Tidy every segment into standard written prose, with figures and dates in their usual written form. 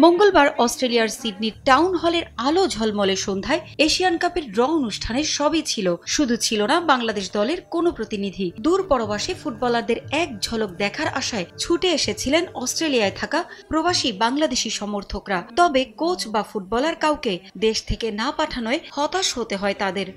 মঙ্গলবার অস্ট্রেলিয়ার Sydney town হলের আলো ঝলমলে সন্ধ্যায় এশিয়ান কাপের ড্র অনুষ্ঠানে সবই ছিল, শুধু ছিল না বাংলাদেশ দলের কোনো প্রতিনিধি। দূর পরবাসী ফুটবলারদের এক ঝলক দেখার আশায় ছুটে এসেছিলেন অস্ট্রেলিয়ায় থাকা প্রবাসী বাংলাদেশি সমর্থকরা। তবে কোচ বা ফুটবলার কাউকে দেশ থেকে না পাঠানোয় হতাশ হতে হয় তাদের।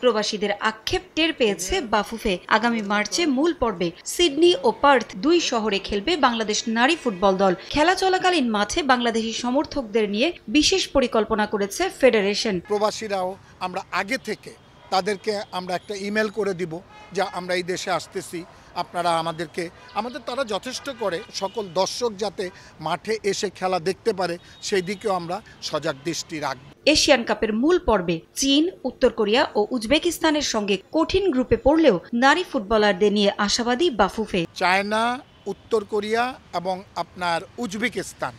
প্রবাসীদের আক্ষেপ টের পেয়েছে বাফুফে। আগামী মার্চে মূল পর্বে সিডনি ও পার্থ দুই শহরে খেলবে বাংলাদেশ নারী ফুটবল দল। খেলা চলাকালীন মাঠে বাংলাদেশি সমর্থকদের নিয়ে বিশেষ পরিকল্পনা করেছে ফেডারেশন। প্রবাসীরাও আমরা আগে থেকে তাদেরকে আমরা একটা ইমেল করে দিব যে আমরা এই দেশে আসতেছি, আপনারা আমাদের তারা যথেষ্ট করে সকল দর্শক যাতে মাঠে এসে খেলা দেখতে পারে সেই দিকেও আমরা সজাগ দৃষ্টি রাখব। এশিয়ান কাপের মূল পর্বে চীন, উত্তর কোরিয়া ও উজবেকিস্তানের সঙ্গে কঠিন গ্রুপে পড়লেও নারী ফুটবলারদের নিয়ে আশাবাদী বাফুফে। চায়না, উত্তর কোরিয়া এবং আপনার উজবেকিস্তান,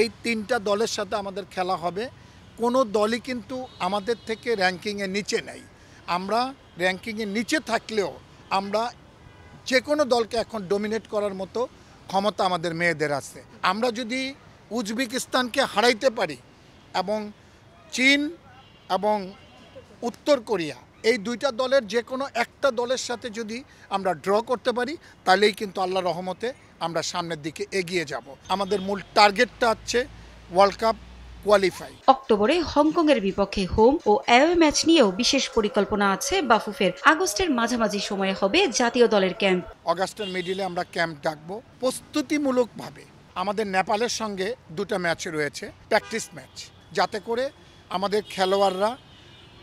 এই তিনটা দলের সাথে আমাদের খেলা হবে। কোনো দলই কিন্তু আমাদের থেকে র্যাঙ্কিংয়ের নিচে নেই। আমরা র্যাঙ্কিংয়ের নিচে থাকলেও আমরা যে কোনো দলকে এখন ডমিনেট করার মতো ক্ষমতা আমাদের মেয়েদের আছে। আমরা যদি উজবেকিস্তানকে হারাইতে পারি এবং চীন এবং উত্তর কোরিয়া এই দুইটা দলের যে কোনো একটা দলের সাথে যদি আমরা ড্র করতে পারি তাহলেই কিন্তু আল্লাহর রহমতে আমরা সামনের দিকে এগিয়ে যাব। আমাদের মূল টার্গেটটা হচ্ছে ওয়ার্ল্ড কাপ কোয়ালিফাই। অক্টোবরে হংকংয়ের বিপক্ষে হোম ও অ্যাওয়ে ম্যাচ নিয়েও বিশেষ পরিকল্পনা আছে বাফুফের। আগস্টের মাঝামাঝি সময়ে হবে জাতীয় দলের ক্যাম্প। অগাস্টের মিডিলে আমরা ক্যাম্প ডাকবো প্রস্তুতিমূলকভাবে। আমাদের নেপালের সঙ্গে দুটো ম্যাচ রয়েছে, প্র্যাকটিস ম্যাচ, যাতে করে আমাদের খেলোয়াড়রা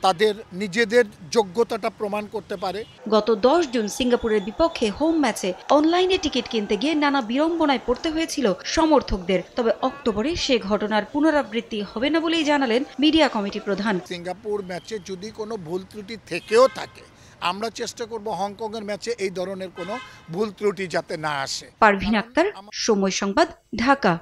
তাদের নিজেদের যোগ্যতাটা প্রমাণ করতে পারে। গত 10 জুন সিঙ্গাপুরের বিপক্ষে হোম ম্যাচে অনলাইনে টিকিট কিনতে গিয়ে নানা বিড়ম্বনায় পড়তে হয়েছিল সমর্থকদের। তবে অক্টোবরে সে ঘটনার পুনরাবৃত্তি হবে না বলেই জানালেন মিডিয়া কমিটি প্রধান। সিঙ্গাপুর ম্যাচে যদি কোনো ভুল ত্রুটি থেকেও থাকে আমরা চেষ্টা করব হংকংয়ের ম্যাচে এই ধরনের কোনো ভুল ত্রুটি যাতে না আসে। পারভিন আক্তার, সময় সংবাদ, ঢাকা।